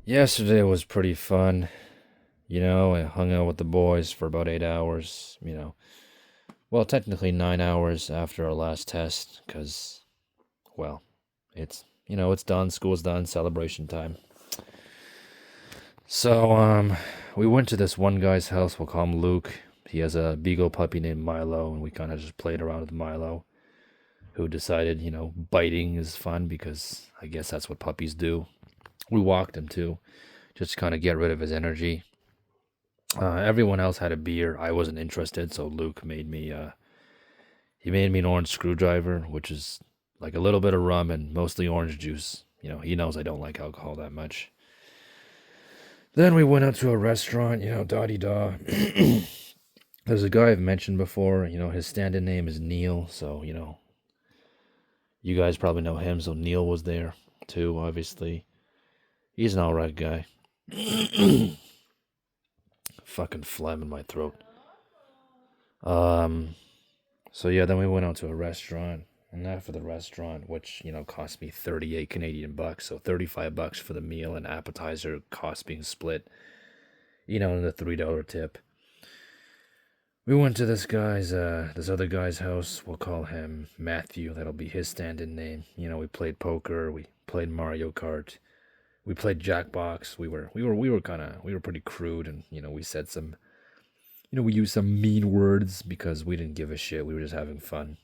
Yesterday was pretty fun. I hung out with the boys for about 8 hours. Well, technically 9 hours after our last test, because, well, it's done. School's done. Celebration time. So, we went to this one guy's house. We'll call him Luke. He has a beagle puppy named Milo, and we kind of just played around with Milo, who decided, biting is fun because I guess that's what puppies do. We walked him too, just to kind of get rid of his energy. Everyone else had a beer. I wasn't interested, so Luke made me. He made me an orange screwdriver, which is like a little bit of rum and mostly orange juice. He knows I don't like alcohol that much. Then we went out to a restaurant. Da di da. There's a guy I've mentioned before. His stand-in name is Neil, so you guys probably know him. So Neil was there too. Obviously, he's an alright guy. Fucking phlegm in my throat. So yeah, then we went out to a restaurant, and after the restaurant, which cost me 38 Canadian bucks, so $35 for the meal and appetizer cost being split, and the $3 tip. We went to this other guy's house. We'll call him Matthew. That'll be his stand-in name. We played poker. We played Mario Kart. We played Jackbox. We were pretty crude, and we said some, we used some mean words because we didn't give a shit. We were just having fun.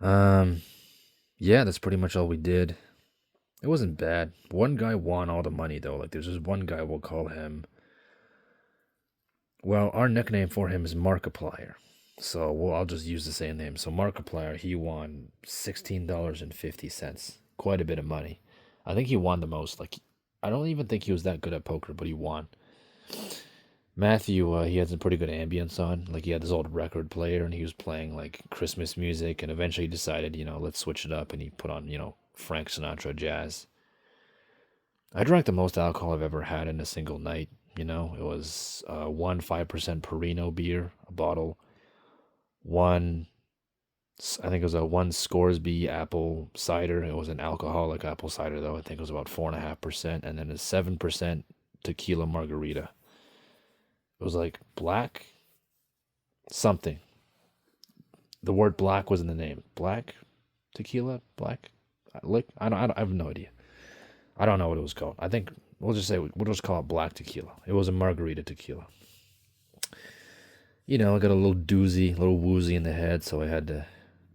Yeah, that's pretty much all we did. It wasn't bad. One guy won all the money though. Like there's this one guy, we'll call him. Well, our nickname for him is Markiplier. So I'll just use the same name. So Markiplier, he won $16.50. Quite a bit of money. I think he won the most. Like, I don't even think he was that good at poker, but he won. Matthew, he had some pretty good ambience on. Like, he had this old record player, and he was playing, like, Christmas music, and eventually he decided, let's switch it up, and he put on, Frank Sinatra jazz. I drank the most alcohol I've ever had in a single night. It was one 5% Perino beer, a bottle, one, I think it was a one Scoresby apple cider. It was an alcoholic apple cider, though. I think it was about 4.5%, and then a 7% tequila margarita. It was like black something. The word black was in the name. Black tequila, black lick. I have no idea. I don't know what it was called. I think we'll just call it black tequila. It was a margarita tequila. I got a little doozy, a little woozy in the head, so I had to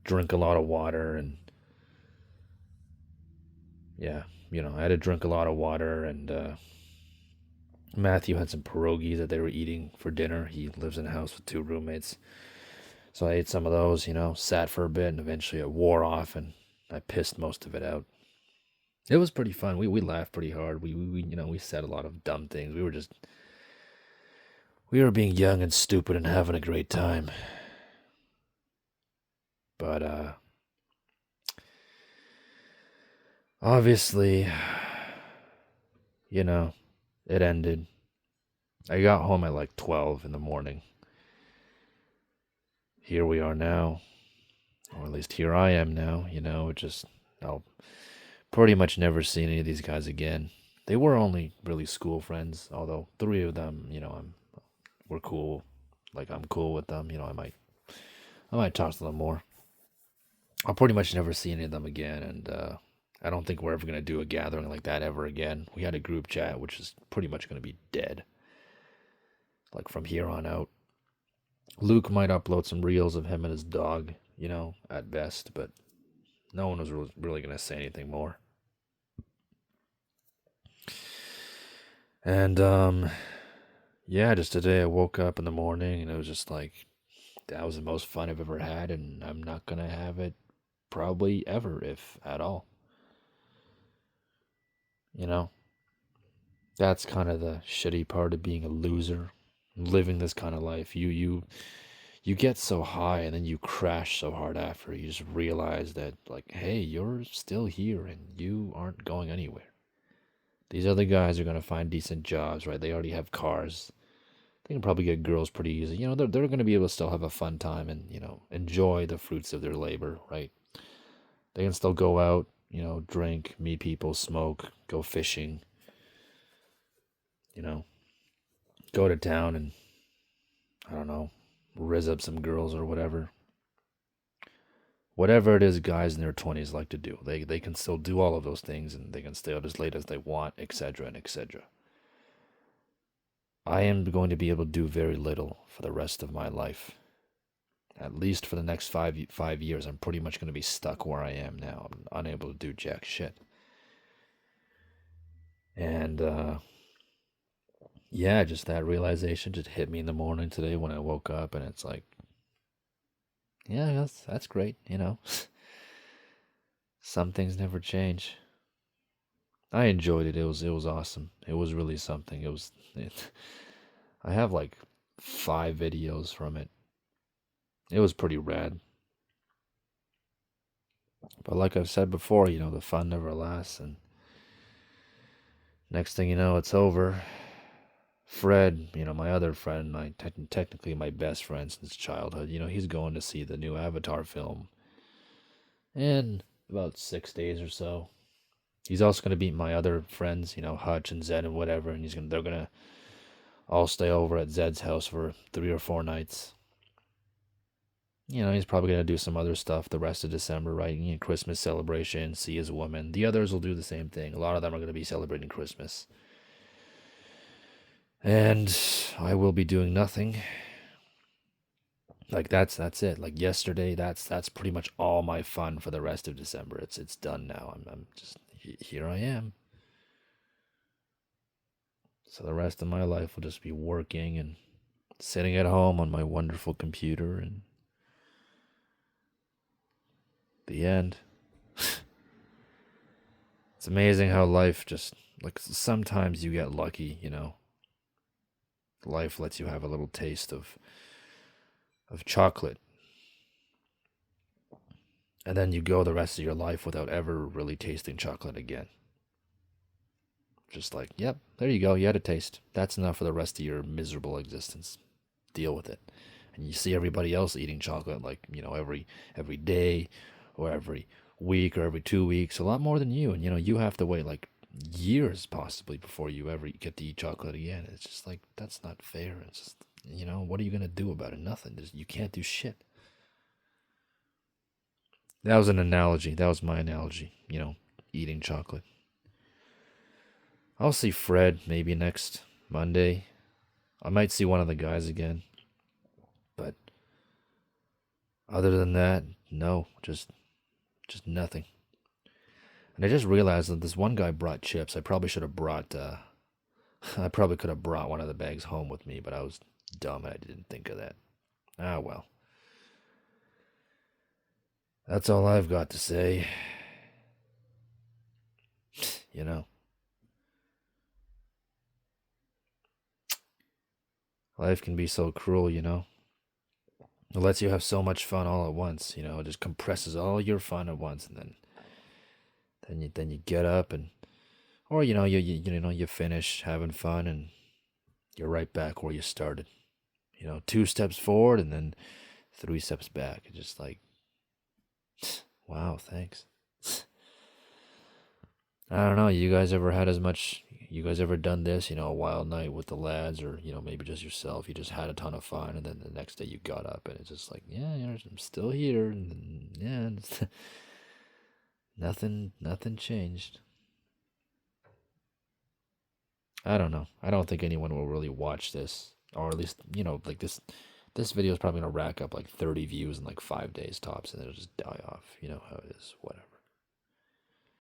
drink a lot of water, and yeah, I had to drink a lot of water, and Matthew had some pierogies that they were eating for dinner. He lives in a house with two roommates. So I ate some of those, sat for a bit, and eventually it wore off, and I pissed most of it out. It was pretty fun. We laughed pretty hard. We said a lot of dumb things. We were being young and stupid and having a great time. But obviously, it ended. I got home at like 12 in the morning. Here we are now, or at least here I am now. I'll pretty much never see any of these guys again. They were only really school friends, although three of them, we're cool. Like I'm cool with them. I might talk to them more. I'll pretty much never see any of them again, and I don't think we're ever gonna do a gathering like that ever again. We had a group chat, which is pretty much gonna be dead. Like from here on out. Luke might upload some reels of him and his dog, at best, but no one was really going to say anything more. And yeah, just today I woke up in the morning and it was just like, that was the most fun I've ever had, and I'm not going to have it probably ever, if at all. That's kind of the shitty part of being a loser, living this kind of life. You get so high and then you crash so hard after. You just realize that, like, hey, you're still here and you aren't going anywhere. These other guys are going to find decent jobs, right? They already have cars. They can probably get girls pretty easy. They're going to be able to still have a fun time and, enjoy the fruits of their labor, right? They can still go out, drink, meet people, smoke, go fishing, you know, go to town and, I don't know, rizz up some girls or whatever. Whatever it is guys in their 20s like to do. They can still do all of those things, and they can stay out as late as they want, etc. and etc. I am going to be able to do very little for the rest of my life. At least for the next 5 years, I'm pretty much going to be stuck where I am now. I'm unable to do jack shit. And, yeah, just that realization just hit me in the morning today when I woke up, and it's like, yeah, that's great, Some things never change. I enjoyed it. It was awesome. It was really something. I have like 5 videos from it. It was pretty rad. But like I've said before, the fun never lasts, and next thing you know, it's over. Fred, my other friend, technically my best friend since childhood, he's going to see the new Avatar film in about 6 days or so. He's also going to meet my other friends, Hutch and Zed and whatever, and they're going to all stay over at Zed's house for 3 or 4 nights. He's probably going to do some other stuff the rest of December, right? Christmas celebration, see his woman. The others will do the same thing. A lot of them are going to be celebrating Christmas. And I will be doing nothing. Like that's it. Like yesterday, that's pretty much all my fun for the rest of December. It's done now. I'm just here I am. So the rest of my life will just be working and sitting at home on my wonderful computer, and the end. It's amazing how life just, like, sometimes you get lucky, Life lets you have a little taste of chocolate. And then you go the rest of your life without ever really tasting chocolate again. Just like, yep, there you go, you had a taste. That's enough for the rest of your miserable existence. Deal with it. And you see everybody else eating chocolate, like, every day or every week or every 2 weeks, a lot more than you. And, you have to wait like years possibly before you ever get to eat chocolate again. It's just like, that's not fair. It's just, what are you going to do about it? Nothing. You can't do shit. That was an analogy. That was my analogy, eating chocolate. I'll see Fred maybe next Monday. I might see one of the guys again. But other than that, no, just nothing. And I just realized that this one guy brought chips. I probably should have brought, I probably could have brought one of the bags home with me, but I was dumb and I didn't think of that. Ah, well. That's all I've got to say. Life can be so cruel, It lets you have so much fun all at once, It just compresses all your fun at once, and then you get up and, or you finish having fun and you're right back where you started. 2 steps forward and then 3 steps back. It's just like, wow, thanks. I don't know. You guys ever done this, a wild night with the lads, or, maybe just yourself? You just had a ton of fun, and then the next day you got up and it's just like, yeah, I'm still here. And then, yeah, nothing changed. I don't know. I don't think anyone will really watch this, or at least, like this video is probably going to rack up like 30 views in like 5 days tops, and it'll just die off. You know how it is, whatever.